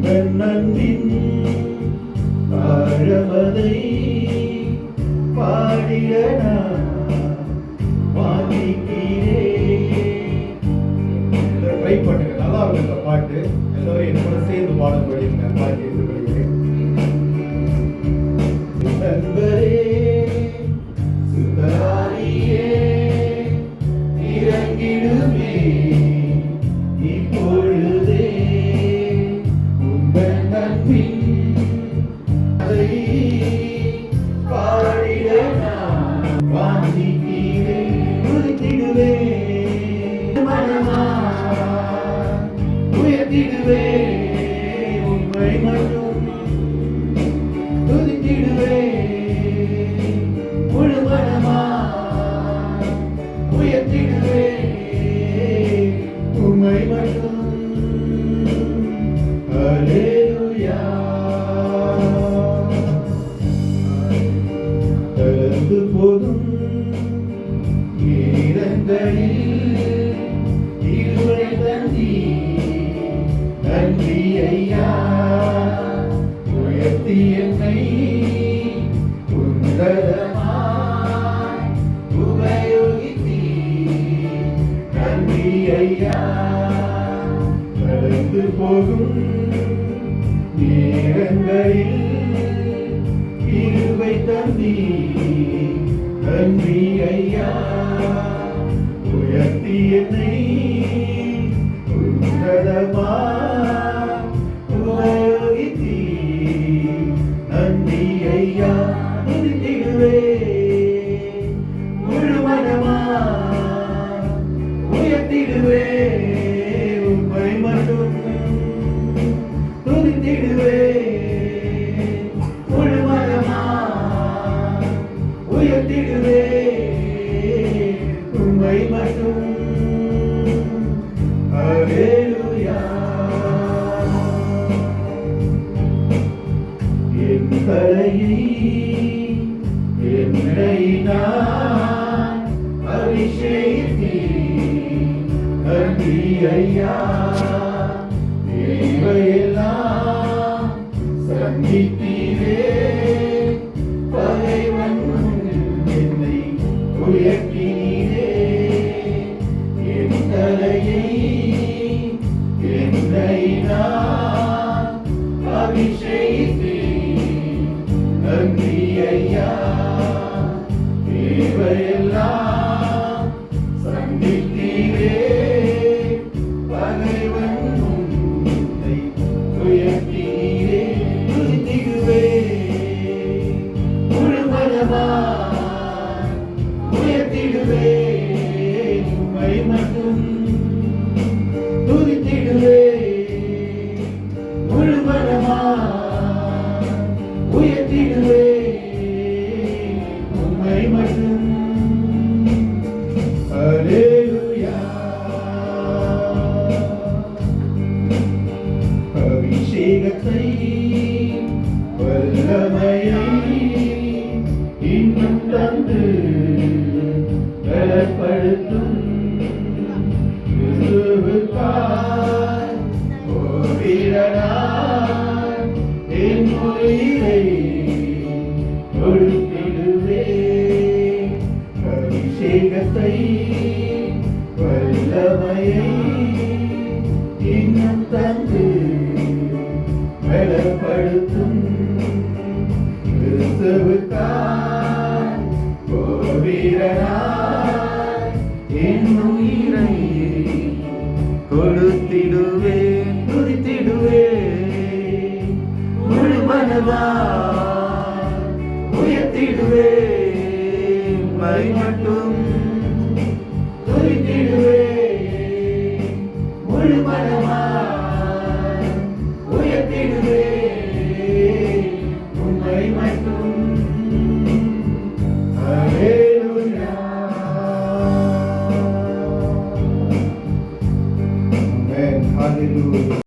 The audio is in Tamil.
நன்பின் ஆழமதை பாடிட ட்ரை பண்ணுங்க. நல்லா இருக்கும் இந்த பாட்டு. எல்லாரும் என்னோட சேர்ந்து பாடும்படி பாட்டு எடுத்துக்கொள்கிறேன். நண்பரே சுந்தராரியே இறங்கிடுமே இப்பொழுதே உங்கள் நன்பின் அதை பாடிட வாஞ்சிக்கிறேன். உயர்த்திடுவேன் மனமா உயர்த்திடுவேன் உம்மை மட்டும் துதித்திடுவேன் முழு மனமா உயர்த்திடுவேன் உம்மை மட்டும். அல்லேலூயா. கடந்து போகும் நேரங்களில் இருளை தந்தி நன்றி ஐயா உயர்த்தி என்னை உன்னதமாய் உபயோகித்தி நன்றி ஐயா. கடந்து போகும் நேரங்களில் இருளை தந்தி நன்றி ஐயா உயர்த்தி என்னை உன்னதமாய் உபயோகித்தி நன்றி ஐயா. துதித்திடுவேன் முழு மனமாய் உயர்த்திடுவேன் உம்மை மட்டும் துதித்திடுவேன் முழு மனமாய் உயர்த்திடுவேன் உம்மை மட்டும். அல்லேலூயா. என் தலையை என்னை நான் அபிஷேகித்தி நன்றி ஐயா தேவையெல்லாம் சந்தித்தீரே பகைவன் என்னை உயர்த்தினீரே. என் தலையை என்னை நான் அபிஷேகித்தி நன்றி ஐயா தேவையெல்லாம் சந்தித்தீரே பகைவன் உன்னை உயர்த்தினீரே. துதித்திடுவேன் முழு மனமாய் உயர்த்திடுவேன் உம்மை மட்டும் துதித்திடுவேன் முழு மனமாய் உயர்த்திடுவேன் உம்மை மட்டும். அல்லேலூயா. அபிஷேகத்தை வல்லமையை இன்னும் தந்து பலப்படுத்தும் கிறிஸ்துவுக்காய் ஓடினார் என் உயிரை கொடுத்திடுவேன். அபிஷேகத்தை வல்லமையை இன்னும் தந்து பலப்படுத்தும் கிறிஸ்துவுக்காய் ஓடினார் என் உயிரை கொடுத்திடுவேன். துதித்திடுவேன் முழு மனமாய் உயர்த்திடுவேன் உம்மை மட்டும்